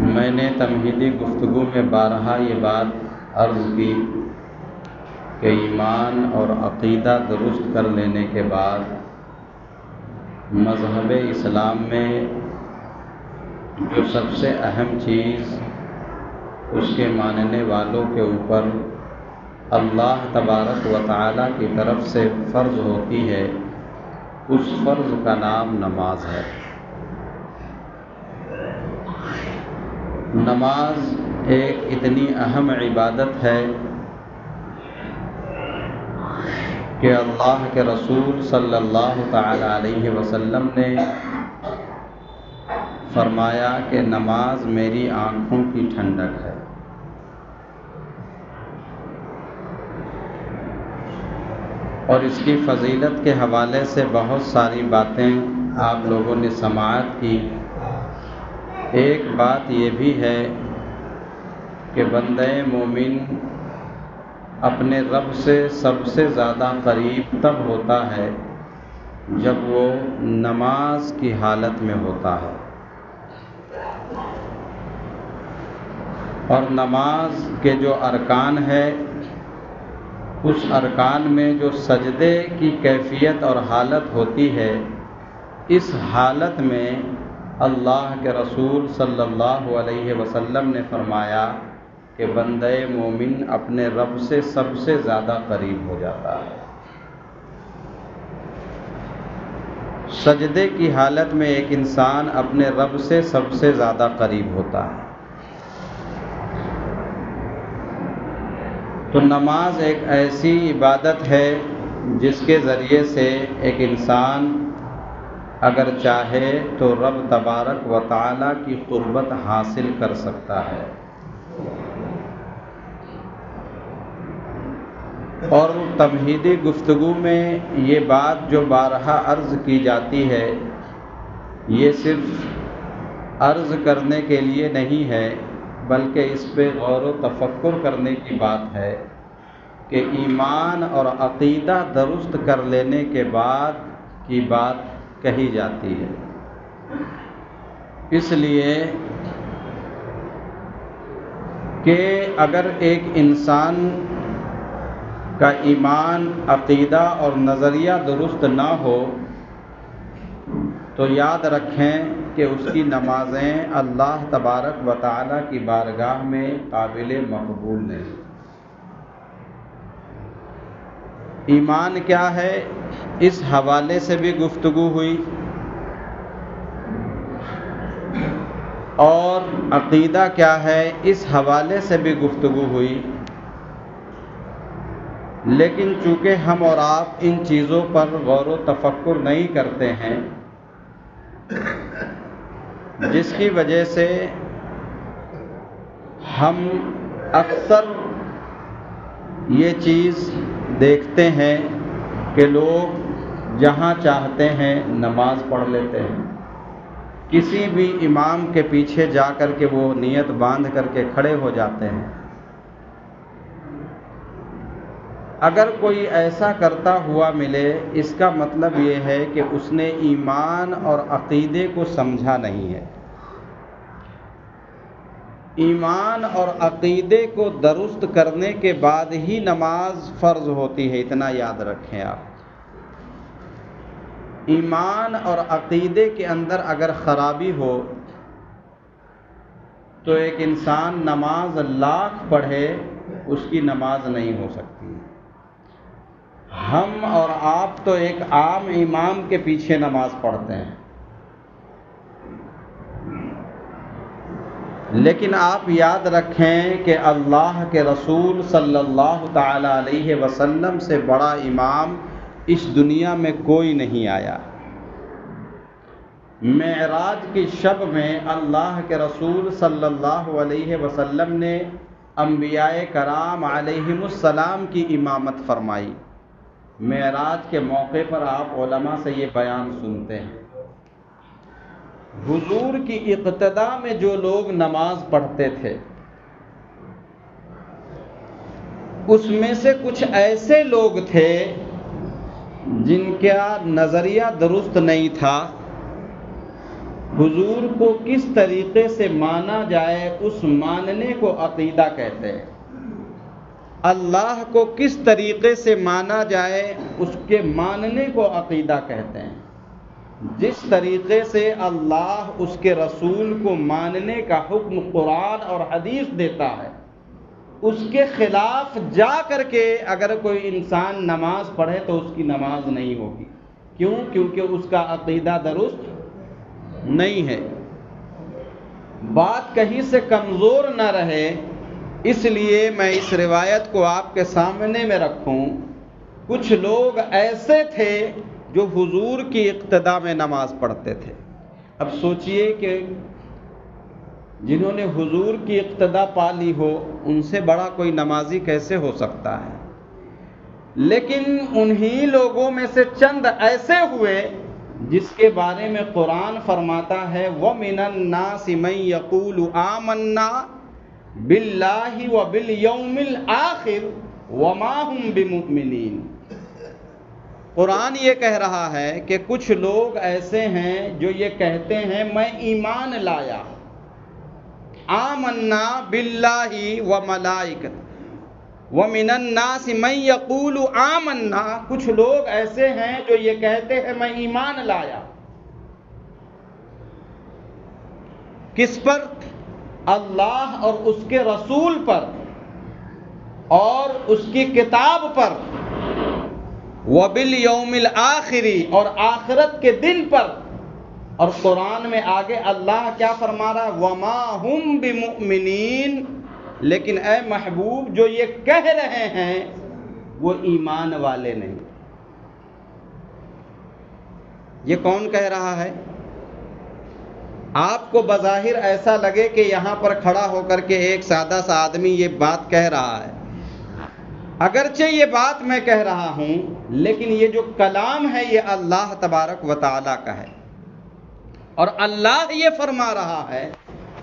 میں نے تمہیدی گفتگو میں بارہا یہ بات عرض کی کہ ایمان اور عقیدہ درست کر لینے کے بعد مذہب اسلام میں جو سب سے اہم چیز اس کے ماننے والوں کے اوپر اللہ تبارک و تعالی کی طرف سے فرض ہوتی ہے، اس فرض کا نام نماز ہے۔ نماز ایک اتنی اہم عبادت ہے کہ اللہ کے رسول صلی اللہ تعالی علیہ وسلم نے فرمایا کہ نماز میری آنکھوں کی ٹھنڈک ہے۔ اور اس کی فضیلت کے حوالے سے بہت ساری باتیں آپ لوگوں نے سماعت کی۔ ایک بات یہ بھی ہے کہ بندہ مومن اپنے رب سے سب سے زیادہ قریب تب ہوتا ہے جب وہ نماز کی حالت میں ہوتا ہے، اور نماز کے جو ارکان ہے اس ارکان میں جو سجدے کی کیفیت اور حالت ہوتی ہے، اس حالت میں اللہ کے رسول صلی اللہ علیہ وسلم نے فرمایا کہ بندہ مومن اپنے رب سے سب سے زیادہ قریب ہو جاتا ہے۔ سجدے کی حالت میں ایک انسان اپنے رب سے سب سے زیادہ قریب ہوتا ہے۔ تو نماز ایک ایسی عبادت ہے جس کے ذریعے سے ایک انسان اگر چاہے تو رب تبارک و تعالی کی قربت حاصل کر سکتا ہے۔ اور تمہیدی گفتگو میں یہ بات جو بارہا عرض کی جاتی ہے، یہ صرف عرض کرنے کے لیے نہیں ہے بلکہ اس پہ غور و تفکر کرنے کی بات ہے کہ ایمان اور عقیدہ درست کر لینے کے بعد کی بات کہی جاتی ہے۔ اس لیے کہ اگر ایک انسان کا ایمان، عقیدہ اور نظریہ درست نہ ہو تو یاد رکھیں کہ اس کی نمازیں اللہ تبارک و تعالی کی بارگاہ میں قابل مقبول نہیں۔ ایمان کیا ہے اس حوالے سے بھی گفتگو ہوئی، اور عقیدہ کیا ہے اس حوالے سے بھی گفتگو ہوئی، لیکن چونکہ ہم اور آپ ان چیزوں پر غور و تفکر نہیں کرتے ہیں، جس کی وجہ سے ہم اکثر یہ چیز دیکھتے ہیں کہ لوگ جہاں چاہتے ہیں نماز پڑھ لیتے ہیں، کسی بھی امام کے پیچھے جا کر کے وہ نیت باندھ کر کے کھڑے ہو جاتے ہیں۔ اگر کوئی ایسا کرتا ہوا ملے، اس کا مطلب یہ ہے کہ اس نے ایمان اور عقیدے کو سمجھا نہیں ہے۔ ایمان اور عقیدے کو درست کرنے کے بعد ہی نماز فرض ہوتی ہے، اتنا یاد رکھیں آپ۔ ایمان اور عقیدے کے اندر اگر خرابی ہو تو ایک انسان نماز لاکھ پڑھے، اس کی نماز نہیں ہو سکتی۔ ہم اور آپ تو ایک عام امام کے پیچھے نماز پڑھتے ہیں، لیکن آپ یاد رکھیں کہ اللہ کے رسول صلی اللہ تعالی علیہ وسلم سے بڑا امام اس دنیا میں کوئی نہیں آیا۔ معراج کی شب میں اللہ کے رسول صلی اللہ علیہ وسلم نے انبیاء کرام علیہم السلام کی امامت فرمائی۔ معراج کے موقع پر آپ علماء سے یہ بیان سنتے ہیں، حضور کی اقتدا میں جو لوگ نماز پڑھتے تھے اس میں سے کچھ ایسے لوگ تھے جن کا نظریہ درست نہیں تھا، حضور کو کس طریقے سے مانا جائے اس ماننے کو عقیدہ کہتے ہیں، اللہ کو کس طریقے سے مانا جائے اس کے ماننے کو عقیدہ کہتے ہیں۔ جس طریقے سے اللہ اس کے رسول کو ماننے کا حکم قرآن اور حدیث دیتا ہے، اس کے خلاف جا کر کے اگر کوئی انسان نماز پڑھے تو اس کی نماز نہیں ہوگی۔ کیوں؟ کیونکہ اس کا عقیدہ درست نہیں ہے۔ بات کہیں سے کمزور نہ رہے اس لیے میں اس روایت کو آپ کے سامنے میں رکھوں۔ کچھ لوگ ایسے تھے جو حضور کی اقتداء میں نماز پڑھتے تھے۔ اب سوچئے کہ جنہوں نے حضور کی اقتداء پا لی ہو ان سے بڑا کوئی نمازی کیسے ہو سکتا ہے؟ لیکن انہی لوگوں میں سے چند ایسے ہوئے جس کے بارے میں قرآن فرماتا ہے وَمِنَ النَّاسِ مَن يَقُولُ آمَنَّا بِاللَّهِ وَبِالْيَوْمِ الْآخِرِ وَمَا هُمْ بِمُؤْمِنِينَ۔ قرآن یہ کہہ رہا ہے کہ کچھ لوگ ایسے ہیں جو یہ کہتے ہیں میں ایمان لایا، آمنا باللہ وملائکتہ، ومن الناس من یقول آمنا، کچھ لوگ ایسے ہیں جو یہ کہتے ہیں میں ایمان لایا، کس پر؟ اللہ اور اس کے رسول پر اور اس کی کتاب پر، وبالیوم الآخری، اور آخرت کے دن پر۔ اور قرآن میں آگے اللہ کیا فرما رہا ہے؟ وما ہم بمؤمنین، لیکن اے محبوب جو یہ کہہ رہے ہیں وہ ایمان والے نہیں۔ یہ کون کہہ رہا ہے؟ آپ کو بظاہر ایسا لگے کہ یہاں پر کھڑا ہو کر کے ایک سادہ سا آدمی یہ بات کہہ رہا ہے، اگرچہ یہ بات میں کہہ رہا ہوں لیکن یہ جو کلام ہے یہ اللہ تبارک و تعالیٰ کا ہے، اور اللہ یہ فرما رہا ہے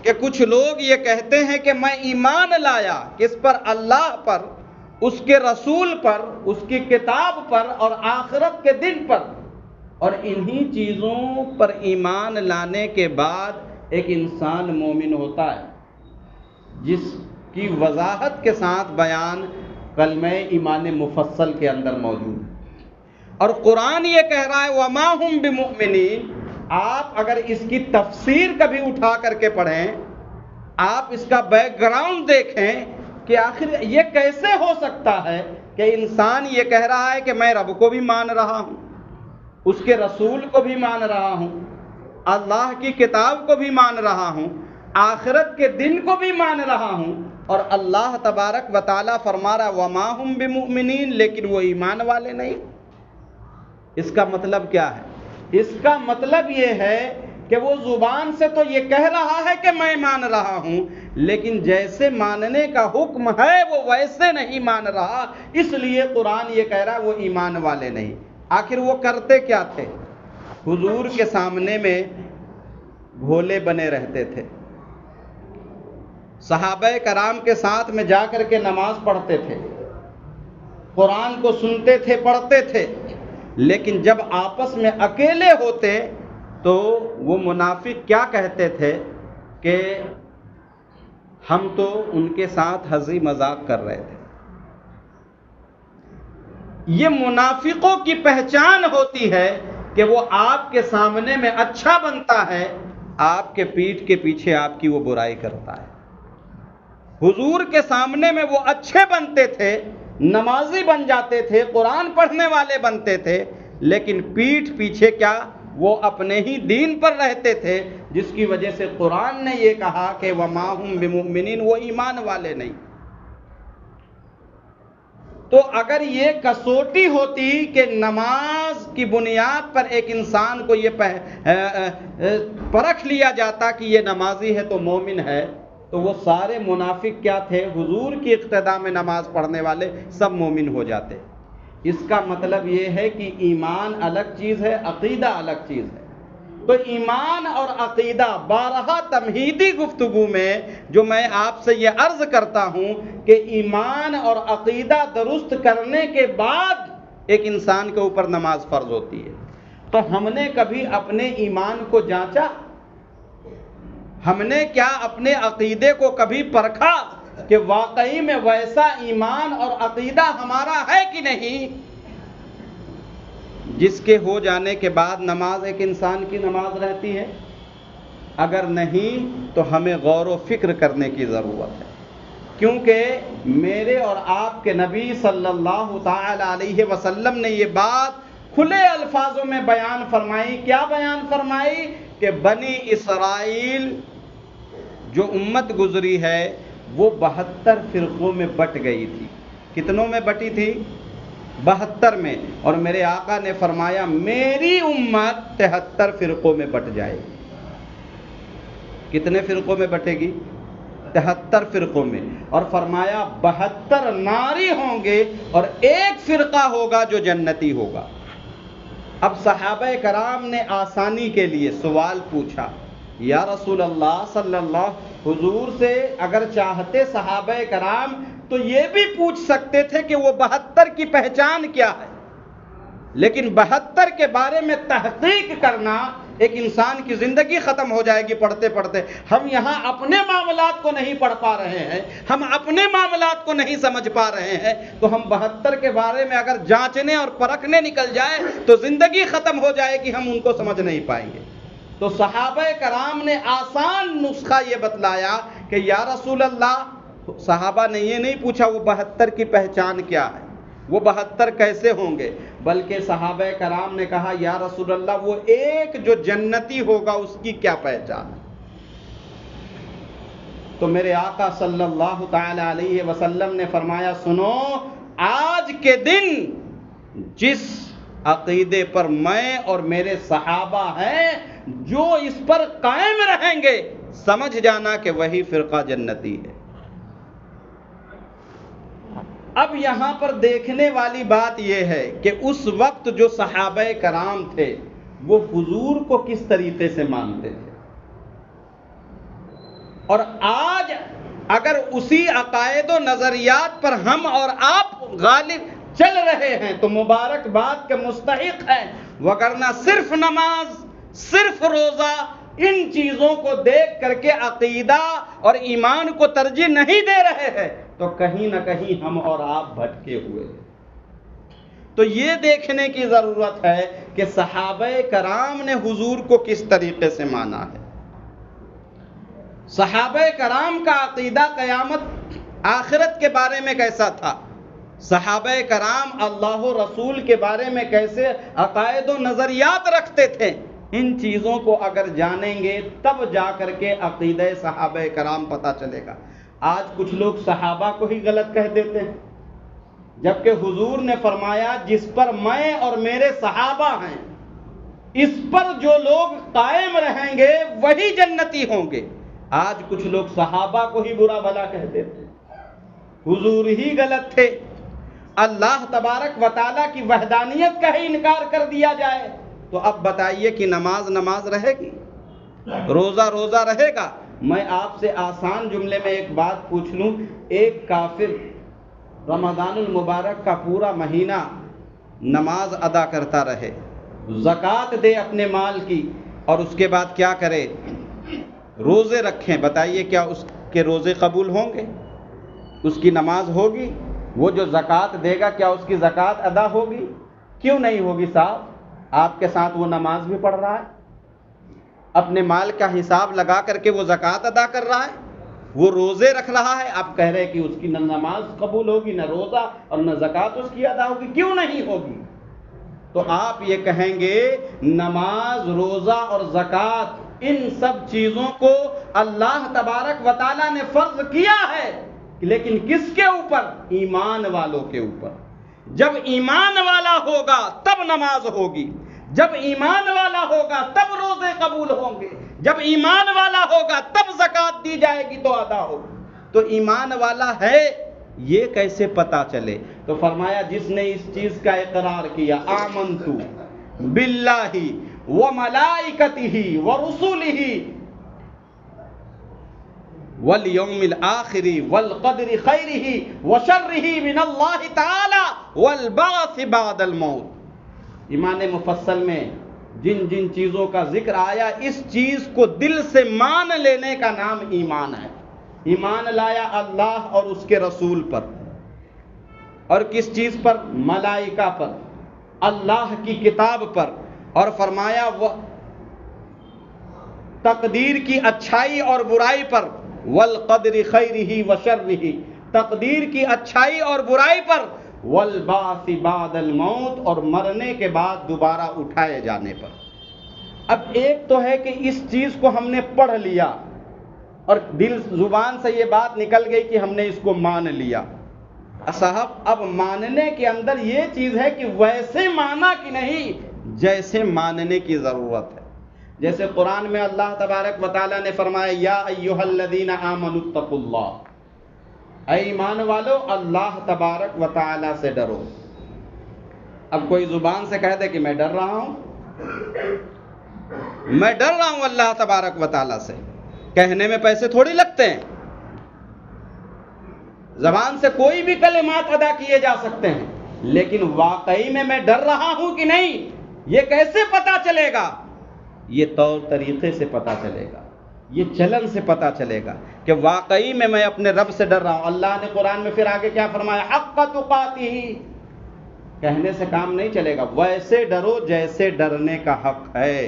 کہ کچھ لوگ یہ کہتے ہیں کہ میں ایمان لایا، کس پر؟ اللہ پر، اس کے رسول پر، اس کی کتاب پر اور آخرت کے دن پر۔ اور انہی چیزوں پر ایمان لانے کے بعد ایک انسان مومن ہوتا ہے، جس کی وضاحت کے ساتھ بیان کلمہ ایمان مفصل کے اندر موجود ہے۔ اور قرآن یہ کہہ رہا ہے وما ہم بمؤمنین۔ آپ اگر اس کی تفسیر کبھی اٹھا کر کے پڑھیں، آپ اس کا بیک گراؤنڈ دیکھیں کہ آخر یہ کیسے ہو سکتا ہے کہ انسان یہ کہہ رہا ہے کہ میں رب کو بھی مان رہا ہوں، اس کے رسول کو بھی مان رہا ہوں، اللہ کی کتاب کو بھی مان رہا ہوں، آخرت کے دن کو بھی مان رہا ہوں، اور اللہ تبارک و تعالیٰ فرما رہا وما ہم بمؤمنین، لیکن وہ ایمان والے نہیں۔ اس کا مطلب کیا ہے؟ اس کا مطلب یہ ہے کہ وہ زبان سے تو یہ کہہ رہا ہے کہ میں مان رہا ہوں، لیکن جیسے ماننے کا حکم ہے وہ ویسے نہیں مان رہا، اس لیے قرآن یہ کہہ رہا ہے وہ ایمان والے نہیں۔ آخر وہ کرتے کیا تھے؟ حضور کے سامنے میں بھولے بنے رہتے تھے، صحابہ کرام کے ساتھ میں جا کر کے نماز پڑھتے تھے، قرآن کو سنتے تھے، پڑھتے تھے، لیکن جب آپس میں اکیلے ہوتے تو وہ منافق کیا کہتے تھے کہ ہم تو ان کے ساتھ ہنسی مذاق کر رہے تھے۔ یہ منافقوں کی پہچان ہوتی ہے کہ وہ آپ کے سامنے میں اچھا بنتا ہے، آپ کے پیٹھ کے پیچھے آپ کی وہ برائی کرتا ہے۔ حضور کے سامنے میں وہ اچھے بنتے تھے، نمازی بن جاتے تھے، قرآن پڑھنے والے بنتے تھے، لیکن پیٹھ پیچھے کیا؟ وہ اپنے ہی دین پر رہتے تھے، جس کی وجہ سے قرآن نے یہ کہا کہ وما ہم بمؤمنین، وہ ایمان والے نہیں۔ تو اگر یہ کسوٹی ہوتی کہ نماز کی بنیاد پر ایک انسان کو یہ پرکھ لیا جاتا کہ یہ نمازی ہے تو مومن ہے، تو وہ سارے منافق کیا تھے؟ حضور کی اقتداء میں نماز پڑھنے والے سب مومن ہو جاتے۔ اس کا مطلب یہ ہے کہ ایمان الگ چیز ہے، عقیدہ الگ چیز ہے۔ تو ایمان اور عقیدہ بارہا تمہیدی گفتگو میں جو میں آپ سے یہ عرض کرتا ہوں کہ ایمان اور عقیدہ درست کرنے کے بعد ایک انسان کے اوپر نماز فرض ہوتی ہے۔ تو ہم نے کبھی اپنے ایمان کو جانچا؟ ہم نے کیا اپنے عقیدے کو کبھی پرکھا کہ واقعی میں ویسا ایمان اور عقیدہ ہمارا ہے کہ نہیں، جس کے ہو جانے کے بعد نماز ایک انسان کی نماز رہتی ہے؟ اگر نہیں تو ہمیں غور و فکر کرنے کی ضرورت ہے، کیونکہ میرے اور آپ کے نبی صلی اللہ تعالی علیہ وسلم نے یہ بات کھلے الفاظوں میں بیان فرمائی۔ کیا بیان فرمائی؟ کہ بنی اسرائیل جو امت گزری ہے وہ 72 فرقوں میں بٹ گئی تھی۔ کتنوں میں بٹی تھی؟ 72 میں۔ اور میرے آقا نے فرمایا میری امت 73 فرقوں میں بٹ جائے گی۔ کتنے فرقوں میں بٹے گی؟ 73 فرقوں میں۔ اور فرمایا 72 ناری ہوں گے اور ایک فرقہ ہوگا جو جنتی ہوگا۔ اب صحابہ کرام نے آسانی کے لیے سوال پوچھا، یا رسول اللہ صلی اللہ، حضور سے اگر چاہتے صحابہ کرام تو یہ بھی پوچھ سکتے تھے کہ وہ 72 کی پہچان کیا ہے، لیکن 72 کے بارے میں تحقیق کرنا، ایک انسان کی زندگی ختم ہو جائے گی پڑھتے پڑھتے۔ ہم یہاں اپنے معاملات کو نہیں پڑھ پا رہے ہیں، ہم اپنے معاملات کو نہیں سمجھ پا رہے ہیں، تو ہم 72 کے بارے میں اگر جانچنے اور پرکھنے نکل جائے تو زندگی ختم ہو جائے گی، ہم ان کو سمجھ نہیں پائیں گے۔ تو صحابہ کرام نے آسان نسخہ یہ بتلایا کہ یا رسول اللہ، صحابہ نے یہ نہیں پوچھا وہ 72 کی پہچان کیا ہے، وہ 72 کیسے ہوں گے، بلکہ صحابہ کرام نے کہا یا رسول اللہ وہ ایک جو جنتی ہوگا اس کی کیا پہچان ہے؟ تو میرے آقا صلی اللہ تعالی علیہ وسلم نے فرمایا سنو، آج کے دن جس عقیدے پر میں اور میرے صحابہ ہیں، جو اس پر قائم رہیں گے، سمجھ جانا کہ وہی فرقہ جنتی ہے۔ اب یہاں پر دیکھنے والی بات یہ ہے کہ اس وقت جو صحابہ کرام تھے وہ حضور کو کس طریقے سے مانتے تھے، اور آج اگر اسی عقائد و نظریات پر ہم اور آپ غالب چل رہے ہیں تو مبارکباد کے مستحق ہیں، وگرنہ صرف نماز، صرف روزہ، ان چیزوں کو دیکھ کر کے عقیدہ اور ایمان کو ترجیح نہیں دے رہے ہیں تو کہیں نہ کہیں ہم اور آپ بھٹکے ہوئے ہیں۔ تو یہ دیکھنے کی ضرورت ہے کہ صحابہ کرام نے حضور کو کس طریقے سے مانا ہے۔ صحابہ کرام کا عقیدہ قیامت آخرت کے بارے میں کیسا تھا؟ صحابہ کرام اللہ و رسول کے بارے میں کیسے عقائد و نظریات رکھتے تھے؟ ان چیزوں کو اگر جانیں گے تب جا کر کے عقیدہ صحابہ کرام پتہ چلے گا۔ آج کچھ لوگ صحابہ کو ہی غلط کہہ دیتے ہیں، جبکہ حضور نے فرمایا جس پر میں اور میرے صحابہ ہیں، اس پر جو لوگ قائم رہیں گے وہی جنتی ہوں گے۔ آج کچھ لوگ صحابہ کو ہی برا بھلا کہہ دیتے ہیں، حضور ہی غلط تھے۔ اللہ تبارک و تعالیٰ کی وحدانیت کا ہی انکار کر دیا جائے تو اب بتائیے کہ نماز رہے گی، روزہ رہے گا؟ میں آپ سے آسان جملے میں ایک بات پوچھ لوں، ایک کافر رمضان المبارک کا پورا مہینہ نماز ادا کرتا رہے، زکوٰۃ دے اپنے مال کی، اور اس کے بعد کیا کرے؟ روزے رکھیں، بتائیے کیا اس کے روزے قبول ہوں گے؟ اس کی نماز ہوگی؟ وہ جو زکوٰۃ دے گا کیا اس کی زکوٰۃ ادا ہوگی؟ کیوں نہیں ہوگی صاحب؟ آپ کے ساتھ وہ نماز بھی پڑھ رہا ہے، اپنے مال کا حساب لگا کر کے وہ زکوٰۃ ادا کر رہا ہے، وہ روزے رکھ رہا ہے، آپ کہہ رہے کہ اس کی نہ نماز قبول ہوگی، نہ روزہ اور نہ زکوٰۃ اس کی ادا ہوگی، کیوں نہیں ہوگی؟ تو آپ یہ کہیں گے نماز، روزہ اور زکوٰۃ ان سب چیزوں کو اللہ تبارک و تعالیٰ نے فرض کیا ہے، لیکن کس کے اوپر؟ ایمان والوں کے اوپر۔ جب ایمان والا ہوگا تب نماز ہوگی، جب ایمان والا ہوگا تب روزے قبول ہوں گے، جب ایمان والا ہوگا تب زکوٰۃ دی جائے گی تو ادا ہوگی۔ تو ایمان والا ہے یہ کیسے پتا چلے؟ تو فرمایا جس نے اس چیز کا اقرار کیا، آمنتو باللہ وملائکتہ ورسلہ والیوم الآخر والقدر خیرہ وشرہ من اللہ تعالی والبعث بعد الموت۔ ایمان مفصل میں جن جن چیزوں کا ذکر آیا اس چیز کو دل سے مان لینے کا نام ایمان ہے۔ ایمان لایا اللہ اور اس کے رسول پر، اور کس چیز پر؟ ملائکہ پر، اللہ کی کتاب پر، اور فرمایا وہ تقدیر کی اچھائی اور برائی پر، والقدر خیرہ وشرہ، تقدیر کی اچھائی اور برائی پر، والبعث بعد الموت، اور مرنے کے بعد دوبارہ اٹھائے جانے پر۔ اب ایک تو ہے کہ اس چیز کو ہم نے پڑھ لیا اور دل زبان سے یہ بات نکل گئی کہ ہم نے اس کو مان لیا۔ صاحب اب ماننے کے اندر یہ چیز ہے کہ ویسے مانا کہ نہیں جیسے ماننے کی ضرورت ہے۔ جیسے قرآن میں اللہ تبارک و تعالیٰ نے فرمایا یا ایھا الذین آمنوا اتقوا اللہ، اے ایمان والو اللہ تبارک و تعالیٰ سے ڈرو۔ اب کوئی زبان سے کہہ دے کہ میں ڈر رہا ہوں، میں ڈر رہا ہوں اللہ تبارک و تعالیٰ سے، کہنے میں پیسے تھوڑی لگتے ہیں، زبان سے کوئی بھی کلمات ادا کیے جا سکتے ہیں، لیکن واقعی میں ڈر رہا ہوں کہ نہیں، یہ کیسے پتا چلے گا؟ یہ طور طریقے سے پتا چلے گا، یہ چلن سے پتا چلے گا کہ واقعی میں اپنے رب سے ڈر رہا ہوں۔ اللہ نے قرآن میں پھر آگے کیا فرمایا؟ حق تقاتہ، کہنے سے کام نہیں چلے گا، ویسے ڈرو جیسے ڈرنے کا حق ہے۔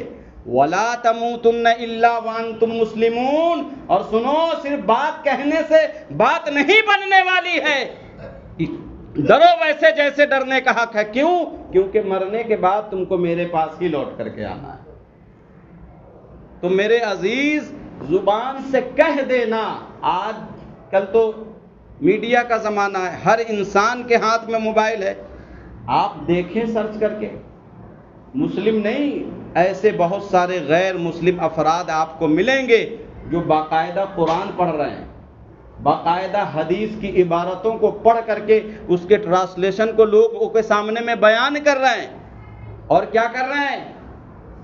وَلَا تَمُوتُنَّ إِلَّا وَأَنْتُمْ مُسْلِمُونَ، اور سنو صرف بات کہنے سے بات نہیں بننے والی ہے، ڈرو ویسے جیسے ڈرنے کا حق ہے۔ کیوں؟ کیونکہ مرنے کے بعد تم کو میرے پاس ہی لوٹ کر کے آنا ہے۔ تو میرے عزیز زبان سے کہہ دینا، آج کل تو میڈیا کا زمانہ ہے، ہر انسان کے ہاتھ میں موبائل ہے، آپ دیکھیں سرچ کر کے، مسلم نہیں ایسے بہت سارے غیر مسلم افراد آپ کو ملیں گے جو باقاعدہ قرآن پڑھ رہے ہیں، باقاعدہ حدیث کی عبارتوں کو پڑھ کر کے اس کے ٹرانسلیشن کو لوگوں کے سامنے میں بیان کر رہے ہیں، اور کیا کر رہے ہیں؟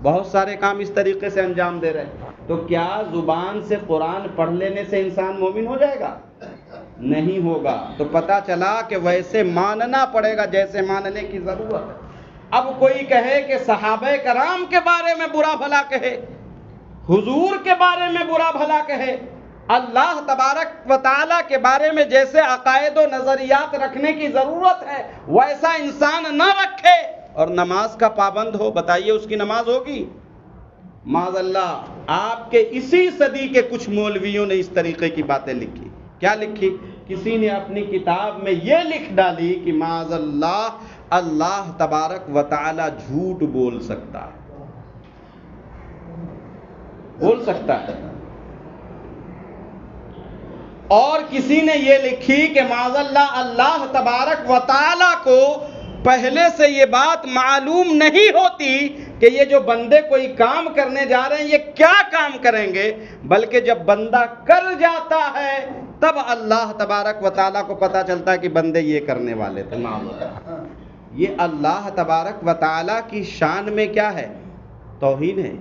بہت سارے کام اس طریقے سے انجام دے رہے ہیں۔ تو کیا زبان سے قرآن پڑھ لینے سے انسان مومن ہو جائے گا؟ نہیں ہوگا۔ تو پتہ چلا کہ ویسے ماننا پڑے گا جیسے ماننے کی ضرورت ہے۔ اب کوئی کہے کہ صحابہ کرام کے بارے میں برا بھلا کہے، حضور کے بارے میں برا بھلا کہے، اللہ تبارک و تعالیٰ کے بارے میں جیسے عقائد و نظریات رکھنے کی ضرورت ہے ویسا انسان نہ رکھے اور نماز کا پابند ہو، بتائیے اس کی نماز ہوگی؟ معاذ اللہ، آپ کے اسی صدی کے کچھ مولویوں نے اس طریقے کی باتیں لکھی۔ کیا لکھی؟ کسی نے اپنی کتاب میں یہ لکھ ڈالی کہ معاذ اللہ تبارک و تعالی جھوٹ بول سکتا ہے، بول سکتا ہے۔ اور کسی نے یہ لکھی کہ معاذ اللہ تبارک و تعالی کو پہلے سے یہ بات معلوم نہیں ہوتی کہ یہ جو بندے کوئی کام کرنے جا رہے ہیں یہ کیا کام کریں گے، بلکہ جب بندہ کر جاتا ہے تب اللہ تبارک و تعالیٰ کو پتہ چلتا ہے کہ بندے یہ کرنے والے تھے۔ یہ اللہ تبارک و تعالیٰ کی شان میں کیا ہے؟ توہین ہے۔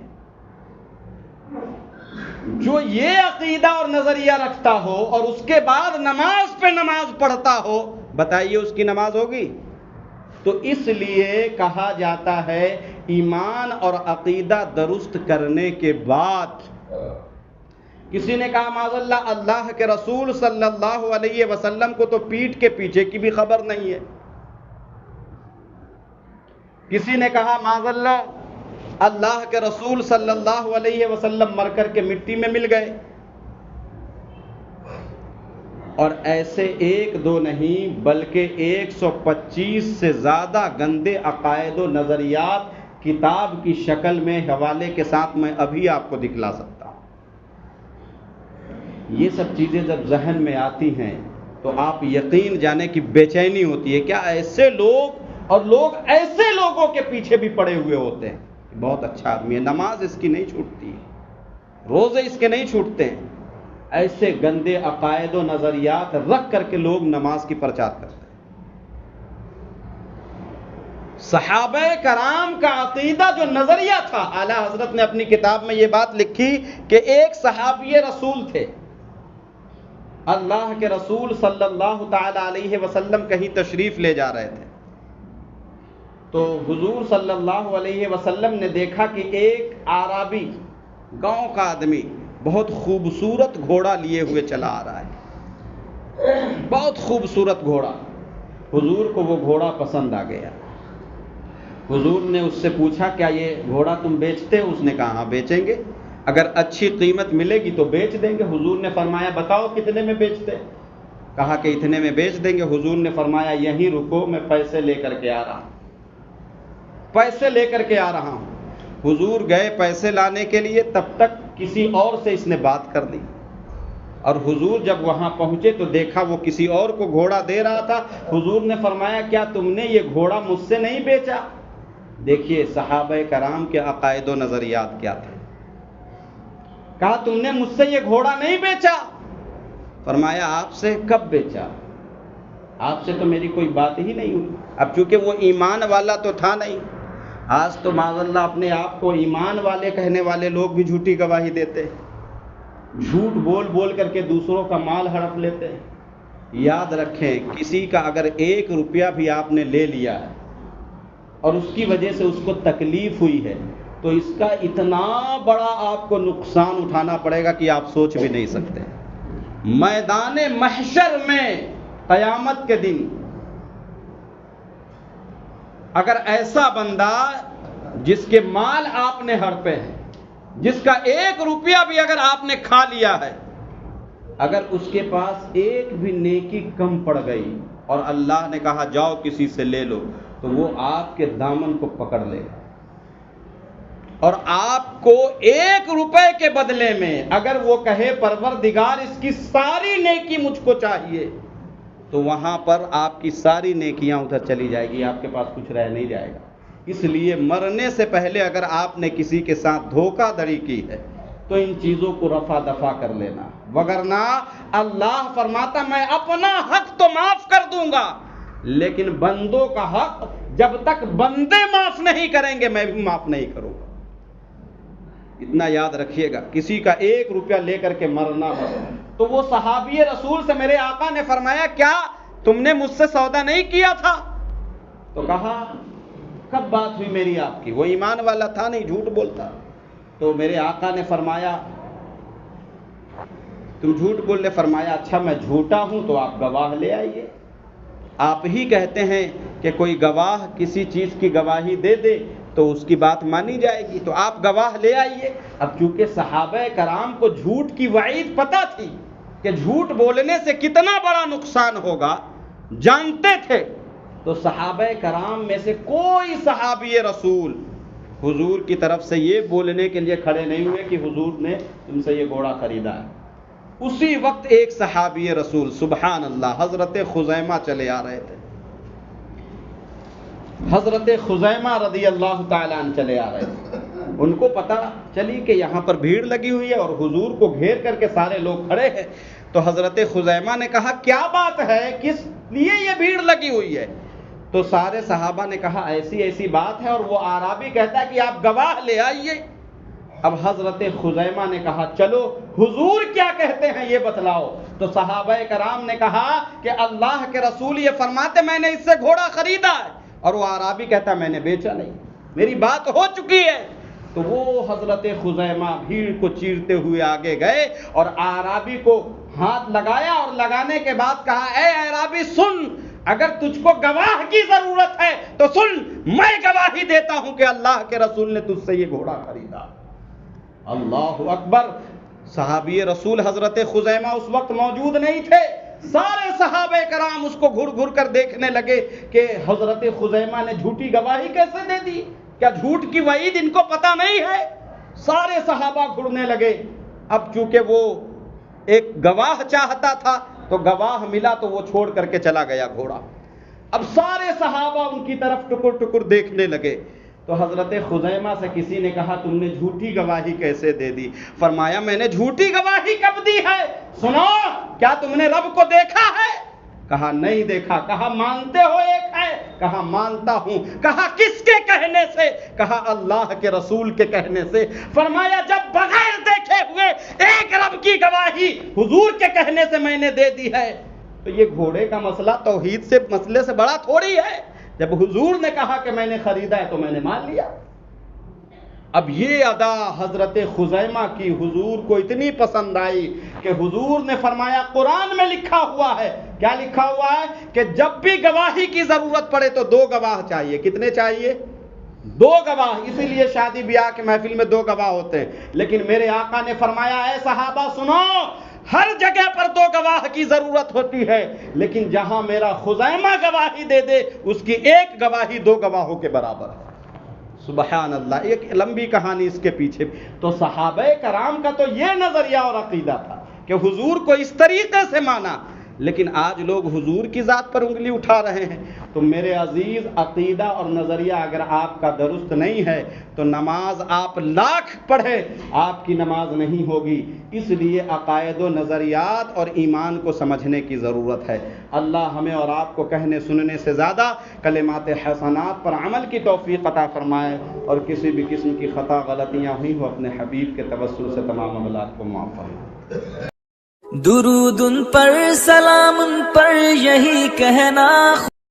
جو یہ عقیدہ اور نظریہ رکھتا ہو اور اس کے بعد نماز پہ نماز پڑھتا ہو، بتائیے اس کی نماز ہوگی؟ تو اس لیے کہا جاتا ہے ایمان اور عقیدہ درست کرنے کے بعد، کسی نے کہا معاذ اللہ کے رسول صلی اللہ علیہ وسلم کو تو پیٹھ کے پیچھے کی بھی خبر نہیں ہے۔ کسی نے کہا معاذ اللہ کے رسول صلی اللہ علیہ وسلم مر کر کے مٹی میں مل گئے۔ اور ایسے ایک دو نہیں بلکہ 125 سے زیادہ گندے عقائد و نظریات کتاب کی شکل میں حوالے کے ساتھ میں ابھی آپ کو دکھلا سکتا ہوں۔ یہ سب چیزیں جب ذہن میں آتی ہیں تو آپ یقین جانے کی بے چینی ہوتی ہے، کیا ایسے لوگ اور لوگ ایسے لوگوں کے پیچھے بھی پڑے ہوئے ہوتے ہیں، بہت اچھا آدمی ہے، نماز اس کی نہیں چھوٹتی، روزے اس کے نہیں چھوٹتے ہیں، ایسے گندے عقائد و نظریات رکھ کر کے لوگ نماز کی پرچار کرتے ہیں۔ صحابہ کرام کا عقیدہ جو نظریہ تھا، اعلیٰ حضرت نے اپنی کتاب میں یہ بات لکھی کہ ایک صحابی رسول تھے، اللہ کے رسول صلی اللہ تعالی علیہ وسلم کہیں تشریف لے جا رہے تھے، تو حضور صلی اللہ علیہ وسلم نے دیکھا کہ ایک اعرابی گاؤں کا آدمی بہت خوبصورت گھوڑا لیے ہوئے چلا آ رہا ہے، بہت خوبصورت گھوڑا۔ حضور کو وہ گھوڑا پسند آ گیا۔ حضور نے اس سے پوچھا کیا یہ گھوڑا تم بیچتے ہو؟ اس نے کہا ہاں بیچیں گے، اگر اچھی قیمت ملے گی تو بیچ دیں گے۔ حضور نے فرمایا بتاؤ کتنے میں بیچتے؟ کہا کہ اتنے میں بیچ دیں گے۔ حضور نے فرمایا یہیں رکو، میں پیسے لے کر کے آ رہا ہوں، پیسے لے کر کے آ رہا ہوں۔ حضور گئے پیسے لانے کے لیے، تب تک کسی اور سے اس نے بات کر دی، اور حضور جب وہاں پہنچے تو دیکھا وہ کسی اور کو گھوڑا دے رہا تھا۔ حضور نے فرمایا کیا تم نے یہ گھوڑا مجھ سے نہیں بیچا؟ دیکھیے صحابہ کرام کے عقائد و نظریات کیا تھے۔ کہا تم نے مجھ سے یہ گھوڑا نہیں بیچا؟ فرمایا آپ سے کب بیچا؟ آپ سے تو میری کوئی بات ہی نہیں ہوئی۔ اب چونکہ وہ ایمان والا تو تھا نہیں، آج تو معاذ اللہ اپنے آپ کو ایمان والے کہنے والے لوگ بھی جھوٹی گواہی دیتے، جھوٹ بول بول کر کے دوسروں کا مال ہڑپ لیتے ہیں۔ یاد رکھیں کسی کا اگر 1 روپیہ بھی آپ نے لے لیا ہے اور اس کی وجہ سے اس کو تکلیف ہوئی ہے تو اس کا اتنا بڑا آپ کو نقصان اٹھانا پڑے گا کہ آپ سوچ بھی نہیں سکتے۔ میدان محشر میں قیامت کے دن اگر ایسا بندہ جس کے مال آپ نے ہڑپے ہیں، جس کا 1 روپیہ بھی اگر آپ نے کھا لیا ہے، اگر اس کے پاس ایک بھی نیکی کم پڑ گئی اور اللہ نے کہا جاؤ کسی سے لے لو، تو وہ آپ کے دامن کو پکڑ لے گا، اور آپ کو 1 روپے کے بدلے میں اگر وہ کہے پروردگار اس کی ساری نیکی مجھ کو چاہیے، تو وہاں پر آپ کی ساری نیکیاں ادھر چلی جائے گی، آپ کے پاس کچھ رہ نہیں جائے گا۔ اس لیے مرنے سے پہلے اگر آپ نے کسی کے ساتھ دھوکہ دڑی کی ہے تو ان چیزوں کو رفع دفع کر لینا، وگرنہ اللہ فرماتا میں اپنا حق تو معاف کر دوں گا، لیکن بندوں کا حق جب تک بندے معاف نہیں کریں گے میں بھی معاف نہیں کروں گا۔ اتنا یاد رکھیے گا، کسی کا 1 روپیہ لے کر کے مرنا ہو تو وہ صحابی رسول سے میرے آقا نے فرمایا کیا تم نے مجھ سے سودا نہیں کیا تھا؟ تو کہا کب بات ہوئی میری آپ کی؟ وہ ایمان والا تھا نہیں، جھوٹ بولتا۔ تو میرے آقا نے فرمایا تم جھوٹ بول لے؟ فرمایا اچھا میں جھوٹا ہوں تو آپ گواہ لے آئیے۔ آپ ہی کہتے ہیں کہ کوئی گواہ کسی چیز کی گواہی دے دے تو اس کی بات مانی جائے گی، تو آپ گواہ لے آئیے۔ اب چونکہ صحابہ کرام کو جھوٹ کی وعید پتہ تھی کہ جھوٹ بولنے سے کتنا بڑا نقصان ہوگا، جانتے تھے، تو صحابہ کرام میں سے کوئی صحابی رسول حضور کی طرف سے یہ بولنے کے لیے کھڑے نہیں ہوئے کہ حضور نے تم سے یہ گھوڑا خریدا ہے۔ اسی وقت ایک صحابی رسول سبحان اللہ حضرت خزیمہ چلے آ رہے تھے، حضرت خزیمہ رضی اللہ تعالیٰ عنہ چلے آ رہے تھے۔ ان کو پتہ چلی کہ یہاں پر بھیڑ لگی ہوئی ہے اور حضور کو گھیر کر کے سارے لوگ کھڑے ہیں، تو حضرت خزیمہ نے کہا کیا بات ہے، کس لیے یہ بھیڑ لگی ہوئی ہے؟ تو سارے صحابہ نے کہا ایسی ایسی بات ہے، اور وہ اعرابی کہتا ہے کہ آپ گواہ لے آئیے۔ اب حضرت خزیمہ نے کہا چلو حضور کیا کہتے ہیں یہ بتلاؤ۔ تو صحابہ کرام نے کہا کہ اللہ کے رسول یہ فرماتے میں نے اس سے گھوڑا خریدا ہے، اور وہ اعرابی کہتا میں نے بیچا نہیں، میری بات ہو چکی ہے۔ تو وہ حضرت خزیمہ بھیڑ کو چیرتے ہوئے آگے گئے اور اعرابی کو ہاتھ لگایا، اور لگانے کے بعد کہا اے اعرابی سن، اگر تجھ کو گواہ کی ضرورت ہے تو سن، میں گواہی دیتا ہوں کہ اللہ کے رسول نے تجھ سے یہ گھوڑا خریدا۔ اللہ اکبر! صحابی رسول حضرت خزیمہ اس وقت موجود نہیں تھے، سارے صحابہ کرام اس کو گھر گھر کر دیکھنے لگے کہ حضرت خزیمہ نے جھوٹی گواہی کیسے دے دی، کیا جھوٹ کی وعید ان کو پتہ نہیں ہے؟ سارے صحابہ گھرنے لگے۔ اب چونکہ وہ ایک گواہ چاہتا تھا تو گواہ ملا تو وہ چھوڑ کر کے چلا گیا گھوڑا۔ اب سارے صحابہ ان کی طرف ٹکر ٹکر دیکھنے لگے، تو حضرت خزیمہ سے کسی نے کہا تم نے جھوٹی گواہی کیسے دے دی؟ فرمایا میں نے جھوٹی گواہی کب دی ہے؟ سنو، کیا تم نے رب کو دیکھا ہے؟ کہا نہیں دیکھا۔ کہا مانتے ہو ایک ہے؟ کہا مانتا ہوں۔ کہا کس کے کہنے سے؟ کہا اللہ کے رسول کے کہنے سے۔ فرمایا جب بغیر دیکھے ہوئے ایک رب کی گواہی حضور کے کہنے سے میں نے دے دی ہے، تو یہ گھوڑے کا مسئلہ توحید سے مسئلے سے بڑا تھوڑی ہے۔ جب حضور نے کہا کہ میں نے خریدا ہے تو میں نے مان لیا۔ اب یہ ادا حضرت خزیمہ کی حضور کو اتنی پسند آئی کہ حضور نے فرمایا قرآن میں لکھا ہوا ہے، کیا لکھا ہوا ہے؟ کہ جب بھی گواہی کی ضرورت پڑے تو 2 گواہ چاہیے۔ کتنے چاہیے؟ 2 گواہ۔ اسی لیے شادی بیاہ کے محفل میں 2 گواہ ہوتے ہیں، لیکن میرے آقا نے فرمایا اے صحابہ سنو، ہر جگہ پر 2 گواہ کی ضرورت ہوتی ہے، لیکن جہاں میرا خزیمہ گواہی دے دے اس کی 1 گواہی 2 گواہوں کے برابر ہے۔ سبحان اللہ، ایک لمبی کہانی اس کے پیچھے۔ تو صحابہ کرام کا تو یہ نظریہ اور عقیدہ تھا کہ حضور کو اس طریقے سے مانا، لیکن آج لوگ حضور کی ذات پر انگلی اٹھا رہے ہیں۔ تو میرے عزیز، عقیدہ اور نظریہ اگر آپ کا درست نہیں ہے تو نماز آپ لاکھ پڑھے آپ کی نماز نہیں ہوگی۔ اس لیے عقائد و نظریات اور ایمان کو سمجھنے کی ضرورت ہے۔ اللہ ہمیں اور آپ کو کہنے سننے سے زیادہ کلمات حسنات پر عمل کی توفیق عطا فرمائے، اور کسی بھی قسم کی خطا غلطیاں ہوئی ہو اپنے حبیب کے توسل سے تمام معاملات کو معاف فرمائے۔ درود ان پر، سلام ان پر، یہی کہنا